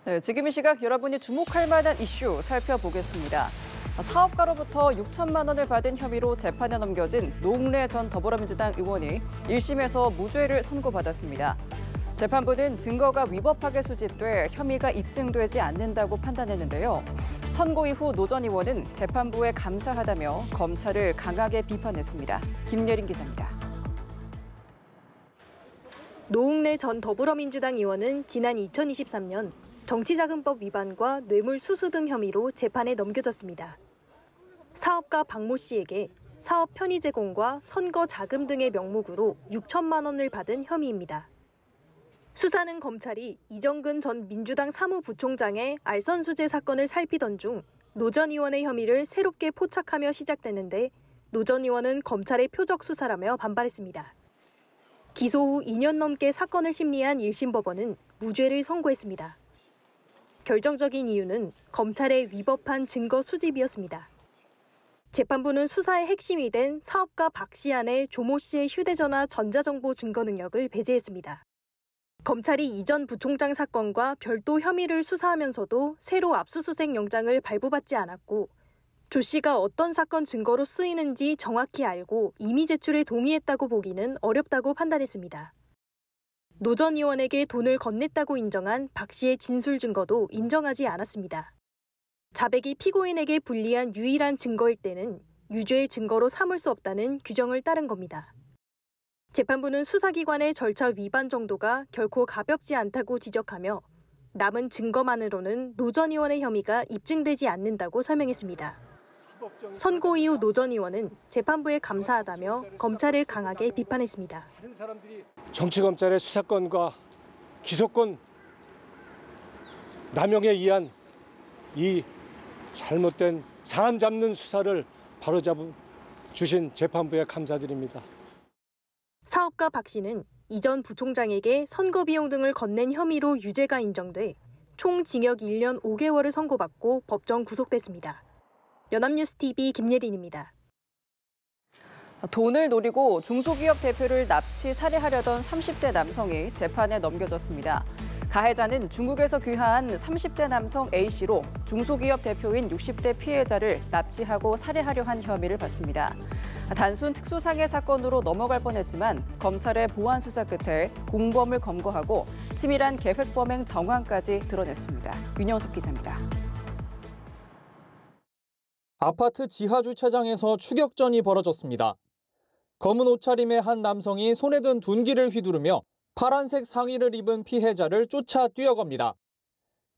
네, 지금 이 시각 여러분이 주목할 만한 이슈 살펴보겠습니다. 사업가로부터 6천만 원을 받은 혐의로 재판에 넘겨진 노웅래 전 더불어민주당 의원이 1심에서 무죄를 선고받았습니다. 재판부는 증거가 위법하게 수집돼 혐의가 입증되지 않는다고 판단했는데요. 선고 이후 노 전 의원은 재판부에 감사하다며 검찰을 강하게 비판했습니다. 김예린 기자입니다. 노웅래 전 더불어민주당 의원은 지난 2023년 정치자금법 위반과 뇌물수수 등 혐의로 재판에 넘겨졌습니다. 사업가 박모 씨에게 사업 편의 제공과 선거 자금 등의 명목으로 6천만 원을 받은 혐의입니다. 수사는 검찰이 이정근 전 민주당 사무부총장의 알선수재 사건을 살피던 중 노 전 의원의 혐의를 새롭게 포착하며 시작됐는데 노 전 의원은 검찰의 표적 수사라며 반발했습니다. 기소 후 2년 넘게 사건을 심리한 1심 법원은 무죄를 선고했습니다. 결정적인 이유는 검찰의 위법한 증거 수집이었습니다. 재판부는 수사의 핵심이 된 사업가 박 씨 안에 조모 씨의 휴대전화 전자정보 증거 능력을 배제했습니다. 검찰이 이전 부총장 사건과 별도 혐의를 수사하면서도 새로 압수수색 영장을 발부받지 않았고 조 씨가 어떤 사건 증거로 쓰이는지 정확히 알고 이미 제출에 동의했다고 보기는 어렵다고 판단했습니다. 노 전 의원에게 돈을 건넸다고 인정한 박 씨의 진술 증거도 인정하지 않았습니다. 자백이 피고인에게 불리한 유일한 증거일 때는 유죄의 증거로 삼을 수 없다는 규정을 따른 겁니다. 재판부는 수사기관의 절차 위반 정도가 결코 가볍지 않다고 지적하며 남은 증거만으로는 노 전 의원의 혐의가 입증되지 않는다고 설명했습니다. 선고 이후 노 전 의원은 재판부에 감사하다며 검찰을 강하게 비판했습니다. 정치검찰의 수사권과 기소권 남용에 의한 이 잘못된 사람 잡는 수사를 바로잡아 주신 재판부에 감사드립니다. 사업가 박 씨는 이전 부총장에게 선거 비용 등을 건넨 혐의로 유죄가 인정돼 총 징역 1년 5개월을 선고받고 법정 구속됐습니다. 연합뉴스TV 김예린입니다. 돈을 노리고 중소기업 대표를 납치 살해하려던 30대 남성이 재판에 넘겨졌습니다. 가해자는 중국에서 귀화한 30대 남성 A씨로 중소기업 대표인 60대 피해자를 납치하고 살해하려 한 혐의를 받습니다. 단순 특수상해 사건으로 넘어갈 뻔했지만 검찰의 보완 수사 끝에 공범을 검거하고 치밀한 계획 범행 정황까지 드러냈습니다. 윤영석 기자입니다. 아파트 지하 주차장에서 추격전이 벌어졌습니다. 검은 옷차림의 한 남성이 손에 든 둔기를 휘두르며 파란색 상의를 입은 피해자를 쫓아 뛰어갑니다.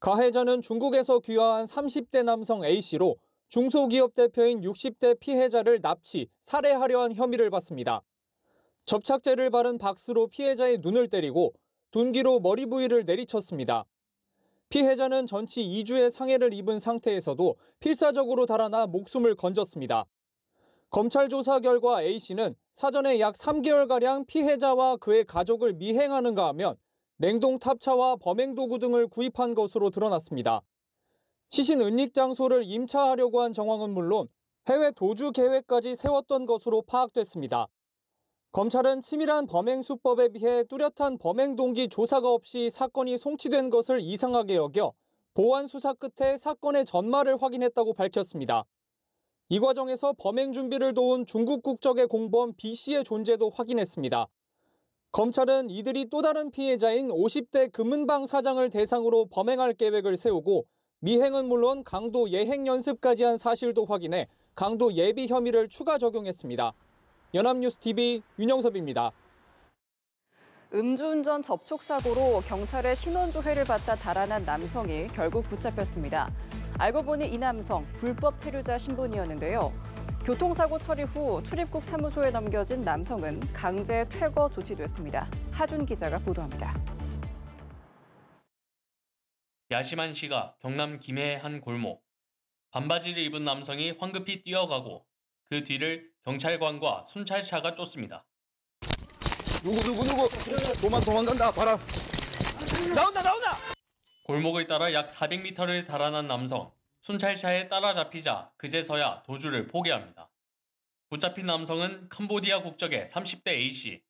가해자는 중국에서 귀화한 30대 남성 A씨로 중소기업 대표인 60대 피해자를 납치, 살해하려 한 혐의를 받습니다. 접착제를 바른 박스로 피해자의 눈을 때리고 둔기로 머리 부위를 내리쳤습니다. 피해자는 전치 2주의 상해를 입은 상태에서도 필사적으로 달아나 목숨을 건졌습니다. 검찰 조사 결과 A씨는 사전에 약 3개월가량 피해자와 그의 가족을 미행하는가 하면 냉동 탑차와 범행 도구 등을 구입한 것으로 드러났습니다. 시신 은닉 장소를 임차하려고 한 정황은 물론 해외 도주 계획까지 세웠던 것으로 파악됐습니다. 검찰은 치밀한 범행 수법에 비해 뚜렷한 범행 동기 조사가 없이 사건이 송치된 것을 이상하게 여겨 보완 수사 끝에 사건의 전말을 확인했다고 밝혔습니다. 이 과정에서 범행 준비를 도운 중국 국적의 공범 B씨의 존재도 확인했습니다. 검찰은 이들이 또 다른 피해자인 50대 금은방 사장을 대상으로 범행할 계획을 세우고 미행은 물론 강도 예행 연습까지 한 사실도 확인해 강도 예비 혐의를 추가 적용했습니다. 연합뉴스TV 윤영섭입니다. 음주운전 접촉사고로 경찰의 신원조회를 받다 달아난 남성이 결국 붙잡혔습니다. 알고 보니 이 남성 불법 체류자 신분이었는데요. 교통사고 처리 후 출입국 사무소에 넘겨진 남성은 강제 퇴거 조치됐습니다. 하준 기자가 보도합니다. 야심한 시각 경남 김해의 한 골목. 반바지를 입은 남성이 황급히 뛰어가고 그 뒤를 경찰관과 순찰차가 쫓습니다. 누구 도망간다 봐라. 나온다. 골목을 따라 약 400m를 달아난 남성. 순찰차에 따라잡히자 그제서야 도주를 포기합니다. 붙잡힌 남성은 캄보디아 국적의 30대 A씨.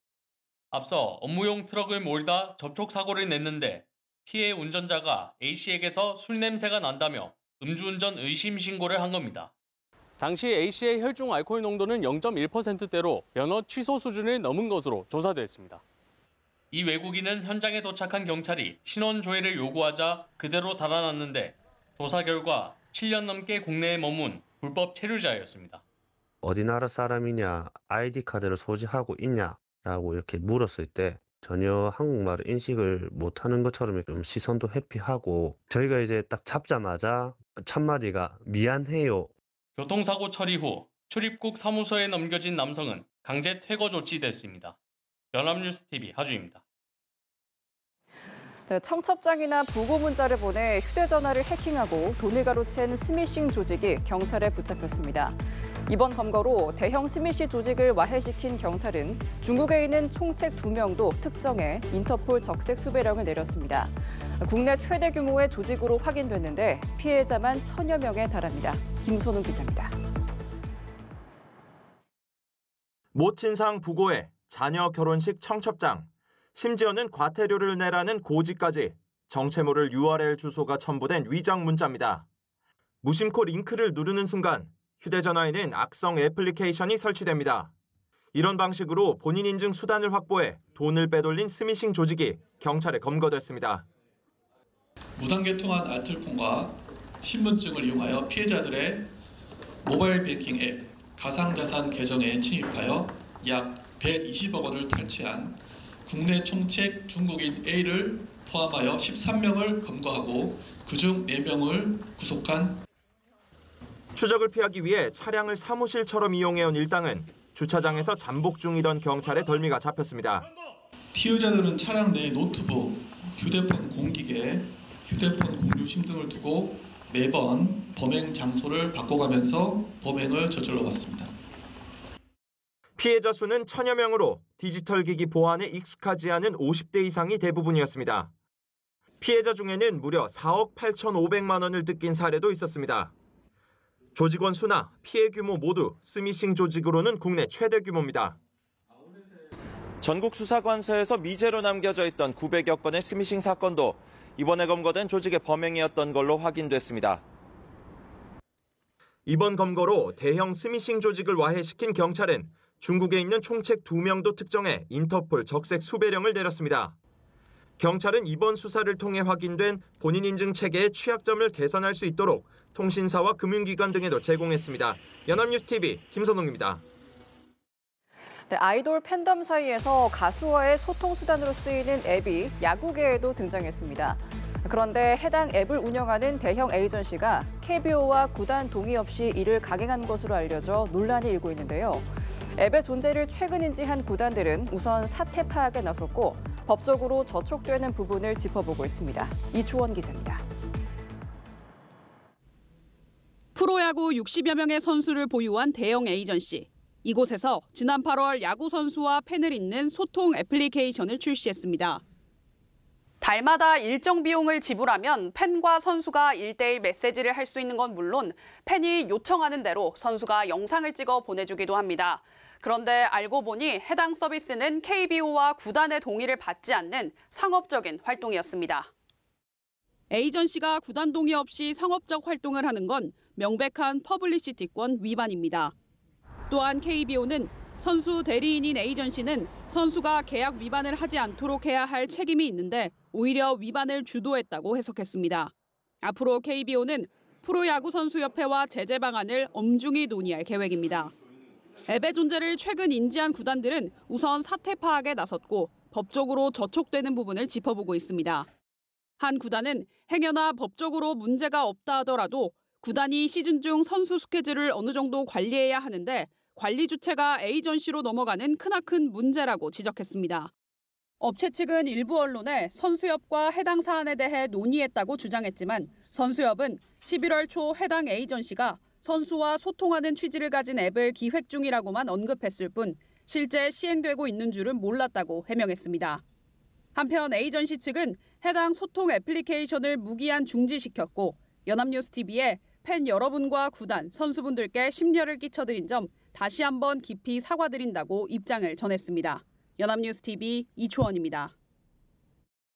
앞서 업무용 트럭을 몰다 접촉사고를 냈는데 피해 운전자가 A씨에게서 술 냄새가 난다며 음주운전 의심 신고를 한 겁니다. 당시 A씨의 혈중 알코올 농도는 0.1%대로 면허 취소 수준을 넘은 것으로 조사됐습니다. 이 외국인은 현장에 도착한 경찰이 신원 조회를 요구하자 그대로 달아났는데 조사 결과 7년 넘게 국내에 머문 불법 체류자였습니다. 어디 나라 사람이냐, ID 카드를 소지하고 있냐라고 이렇게 물었을 때 전혀 한국말을 인식을 못하는 것처럼 좀 시선도 회피하고 저희가 이제 딱 잡자마자 첫 마디가 미안해요. 교통사고 처리 후 출입국 사무소에 넘겨진 남성은 강제 퇴거 조치됐습니다. 연합뉴스TV 하주입니다. 청첩장이나 부고 문자를 보내 휴대전화를 해킹하고 돈을 가로챈 스미싱 조직이 경찰에 붙잡혔습니다. 이번 검거로 대형 스미시 조직을 와해시킨 경찰은 중국에 있는 총책 2명도 특정해 인터폴 적색 수배령을 내렸습니다. 국내 최대 규모의 조직으로 확인됐는데 피해자만 1000여 명에 달합니다. 김선웅 기자입니다. 모친상 부고에 자녀 결혼식 청첩장, 심지어는 과태료를 내라는 고지까지 정체모를 URL 주소가 첨부된 위장 문자입니다. 무심코 링크를 누르는 순간 휴대전화에는 악성 애플리케이션이 설치됩니다. 이런 방식으로 본인 인증 수단을 확보해 돈을 빼돌린 스미싱 조직이 경찰에 검거됐습니다. 무단 개통한 알뜰폰과 신분증을 이용하여 피해자들의 모바일 뱅킹 앱 가상자산 계정에 침입하여 약 120억 원을 탈취한 국내 총책 중국인 A를 포함하여 13명을 검거하고 그중 4명을 구속한. 추적을 피하기 위해 차량을 사무실처럼 이용해온 일당은 주차장에서 잠복 중이던 경찰의 덜미가 잡혔습니다. 피의자들은 차량 내 노트북, 휴대폰 공기계, 휴대폰 공유심 등을 두고 매번 범행 장소를 바꿔가면서 범행을 저질러 왔습니다. 피해자 수는 1000여 명으로 디지털 기기 보안에 익숙하지 않은 50대 이상이 대부분이었습니다. 피해자 중에는 무려 4억 8,500만 원을 뜯긴 사례도 있었습니다. 조직원 수나 피해 규모 모두 스미싱 조직으로는 국내 최대 규모입니다. 전국 수사관서에서 미제로 남겨져 있던 900여 건의 스미싱 사건도 이번에 검거된 조직의 범행이었던 걸로 확인됐습니다. 이번 검거로 대형 스미싱 조직을 와해시킨 경찰은 중국에 있는 총책 2명도 특정해 인터폴 적색 수배령을 내렸습니다. 경찰은 이번 수사를 통해 확인된 본인 인증 체계의 취약점을 개선할 수 있도록 통신사와 금융기관 등에도 제공했습니다. 연합뉴스TV 김선웅입니다. 아이돌 팬덤 사이에서 가수와의 소통 수단으로 쓰이는 앱이 야구계에도 등장했습니다. 그런데 해당 앱을 운영하는 대형 에이전시가 KBO와 구단 동의 없이 이를 강행한 것으로 알려져 논란이 일고 있는데요. 앱의 존재를 최근 인지한 구단들은 우선 사태 파악에 나섰고 법적으로 저촉되는 부분을 짚어보고 있습니다. 이초원 기자입니다. 프로야구 60여 명의 선수를 보유한 대형 에이전시. 이곳에서 지난 8월 야구 선수와 팬을 잇는 소통 애플리케이션을 출시했습니다. 달마다 일정 비용을 지불하면 팬과 선수가 1:1 메시지를 할 수 있는 건 물론 팬이 요청하는 대로 선수가 영상을 찍어 보내주기도 합니다. 그런데 알고 보니 해당 서비스는 KBO와 구단의 동의를 받지 않는 상업적인 활동이었습니다. 에이전시가 구단 동의 없이 상업적 활동을 하는 건 명백한 퍼블리시티권 위반입니다. 또한 KBO는 선수 대리인인 에이전시는 선수가 계약 위반을 하지 않도록 해야 할 책임이 있는데 오히려 위반을 주도했다고 해석했습니다. 앞으로 KBO는 프로야구선수협회와 제재 방안을 엄중히 논의할 계획입니다. 앱의 존재를 최근 인지한 구단들은 우선 사태 파악에 나섰고 법적으로 저촉되는 부분을 짚어보고 있습니다. 한 구단은 행여나 법적으로 문제가 없다 하더라도 구단이 시즌 중 선수 스케줄을 어느 정도 관리해야 하는데 관리 주체가 에이전시로 넘어가는 크나큰 문제라고 지적했습니다. 업체 측은 일부 언론에 선수협과 해당 사안에 대해 논의했다고 주장했지만 선수협은 11월 초 해당 에이전시가 선수와 소통하는 취지를 가진 앱을 기획 중이라고만 언급했을 뿐 실제 시행되고 있는 줄은 몰랐다고 해명했습니다. 한편 에이전시 측은 해당 소통 애플리케이션을 무기한 중지시켰고 연합뉴스TV에 팬 여러분과 구단, 선수분들께 심려를 끼쳐드린 점 다시 한번 깊이 사과드린다고 입장을 전했습니다. 연합뉴스TV 이초원입니다.